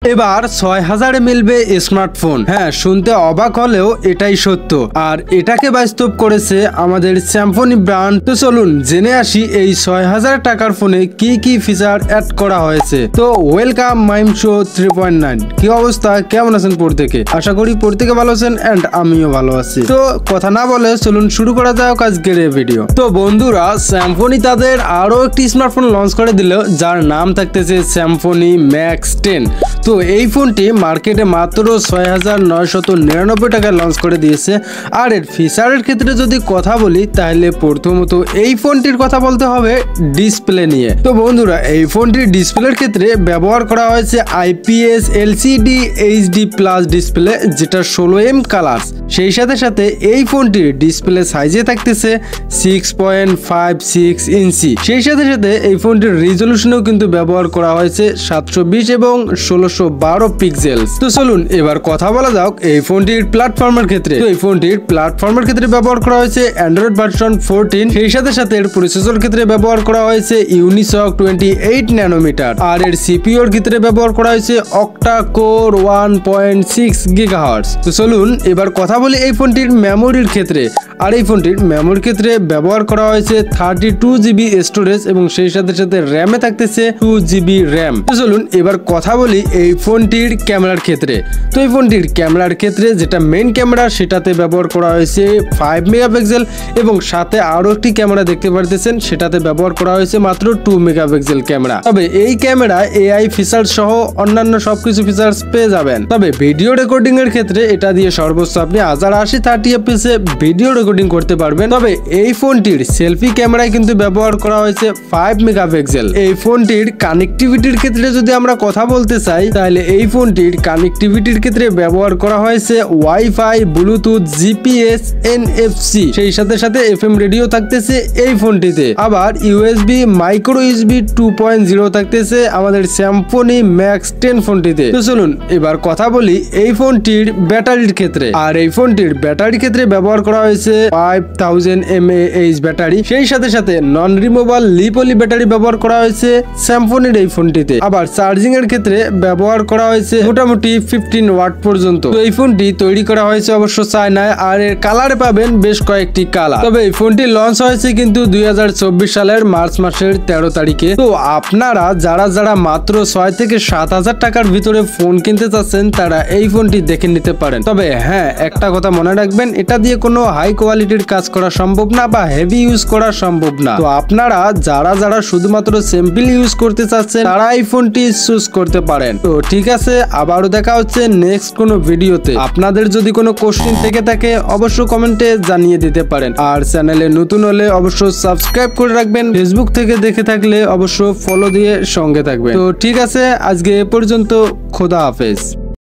এবার ৬০০০-এ মিলবে স্মার্টফোন। হ্যাঁ, শুনতে অবাক হলেও এটাই সত্য, আর এটাকে বাস্তব করেছে আমাদের স্যামসং ব্র্যান্ড। তো চলুন জেনে আসি এই ৬০০০ টাকার ফোনে কি কি ফিচার অ্যাড করা হয়েছে। তো ওয়েলকাম মাইম শো 3.9। কি অবস্থা, কেমন আছেন প্রত্যেকে? আশা করি প্রত্যেকে ভালো আছেন এন্ড আমিও ভালো আছি। তো কথা না বলে চলুন শুরু করা যাক আজকের এই ভিডিও। তো বন্ধুরা, স্যামসং তাদের আরো একটি স্মার্টফোন লঞ্চ করে দিল, যার নাম থাকতেছে স্যামসং ম্যাক্স 10। তো এই ফোনটি মার্কেটে মাত্র ৬৯৯৯ টাকায় লঞ্চ করে দিয়েছে। আর এর ফিচারের ক্ষেত্রে যদি কথা বলি, তাহলে প্রথমত এই ফোনটির কথা বলতে হবে ডিসপ্লে নিয়ে। তো বন্ধুরা, এই ফোনটির ডিসপ্লের ক্ষেত্রে ব্যবহার করা হয়েছে IPS LCD HD plus display, যেটা 16M কালার। সেই সাথে সাথে এই ফোনটির ডিসপ্লে সাইজে থাকতেছে 6.56 ইঞ্চি। সেই সাথে সাথে এই ফোনটির রিজলিউশনও কিন্তু ব্যবহার করা হয়েছে 720 এবং 1612 পিক্সেল। তো চলুন এবার কথা বলা যাক এই ফোনটির প্ল্যাটফর্মের ক্ষেত্রে। তো এই ফোনটির প্ল্যাটফর্মের ক্ষেত্রে ব্যবহার করা হয়েছে অ্যান্ড্রয়েড ভার্সন 14। সেই সাথে সাথে এর প্রসেসর ক্ষেত্রে ব্যবহার করা হয়েছে ইউনিসক 28 ন্যানোমিটার। আর এর সিপিইউ এর ক্ষেত্রে ব্যবহার করা হয়েছে অক্টা কোর 1.6 গিগাহার্টজ। তো চলুন এবার কথা বলি এই ফোনটির মেমোরির ক্ষেত্রে। আর এই ফোনটির মেমোরির ক্ষেত্রে ব্যবহার করা হয়েছে 32GB স্টোরেজ এবং সেই সাথে সাথে র্যামে থাকতেছে 2GB র্যাম। তো চলুন এবার কথা বলি এই ফোনটির ক্যামেরার ক্ষেত্রে। তো এই ফোনটির ক্যামেরার ক্ষেত্রে যেটা মেইন ক্যামেরা, সেটাতে ব্যবহার করা হয়েছে 5 মেগাপিক্সেল এবং সাথে আরো একটি ক্যামেরা দেখতে পারতেছেন, সেটাতে ব্যবহার করা হয়েছে মাত্র 2 মেগাপিক্সেল ক্যামেরা। তবে এই ক্যামেরা AI ফিচার সহ অন্যান্য সবকিছু ফিচার্স পেয়ে যাবেন। তবে ভিডিও রেকর্ডিং এর ক্ষেত্রে এটা দিয়ে সর্বোচ্চ আপনি 1080-30 fps এ ভিডিও রেকর্ডিং করতে পারবেন। তবে এই ফোনটির সেলফি ক্যামেরায় কিন্তু ব্যবহার করা হয়েছে 5 মেগাপিক্সেল। এই ফোনটির কানেক্টিভিটির ক্ষেত্রে যদি আমরা কথা বলতে চাই, তাহলে এই ফোনটির কানেক্টিভিটির ক্ষেত্রে ব্যবহার করা হয়েছে ওয়াইফাই, ব্লুটুথ, জিপিএস, NFC। সেই সাথে সাথে FM রেডিও থাকতেছে এই ফোনটিতে। আবার USB মাইক্রো USB 2.0 থাকতেছে আমাদের স্যামসং ম্যাক্স 10 ফোনটিতে। তো চলুন এবার কথা বলি এই ফোনটির ব্যাটারির ক্ষেত্রে। আর এই ফোনটির ব্যাটারির ক্ষেত্রে ব্যবহার করা হয়েছে 5000 mAh ব্যাটারি। সেই সাথে সাথে নন রিমুভেবল লিড পলি ব্যাটারি ব্যবহার করা হয়েছে স্যামসং এর এই ফোনটিতে। আবার চার্জিং এর ক্ষেত্রে ব্যবহার করা হয়েছে মোটামুটি 15 ওয়াট পর্যন্ত। তো এই ফোনটি তৈরি করা হয়েছে অবশ্য চায়নায়, আর এর কালারে পাবেন বেশ কয়েকটি কালার। তবে এই ফোনটি লঞ্চ হয়েছে কিন্তু 2024 সালের মার্চ মাসের 13 তারিখে। তো আপনারা যারা মাত্র 6 থেকে 7,000 টাকার ভিতরে ফোন কিনতে চাচ্ছেন, তারা এই ফোনটি দেখে নিতে পারেন। তবে হ্যাঁ, একটা কথা মনে রাখবেন, এটা দিয়ে কোনো হাই কোয়ালিটির কাজ করা সম্ভব না বা হেভি ইউজ করা সম্ভব না। তো আপনারা যারা শুধুমাত্র সিম্পল ইউজ করতে চাচ্ছেন, তারা এই ফোনটি চুজ করতে পারেন। তো ঠিক আছে, আবারও দেখা হচ্ছে নেক্সট কোনো ভিডিওতে। আপনাদের যদি কোনো কোশ্চেন থেকে থাকে অবশ্যই কমেন্টে জানিয়ে দিতে পারেন। আর চ্যানেলে নতুন হলে অবশ্যই সাবস্ক্রাইব করে রাখবেন। ফেসবুক থেকে দেখে থাকলে অবশ্যই ফলো দিয়ে সঙ্গে থাকবেন। তো ঠিক আছে, আজকে এ পর্যন্ত। খোদা হাফেজ।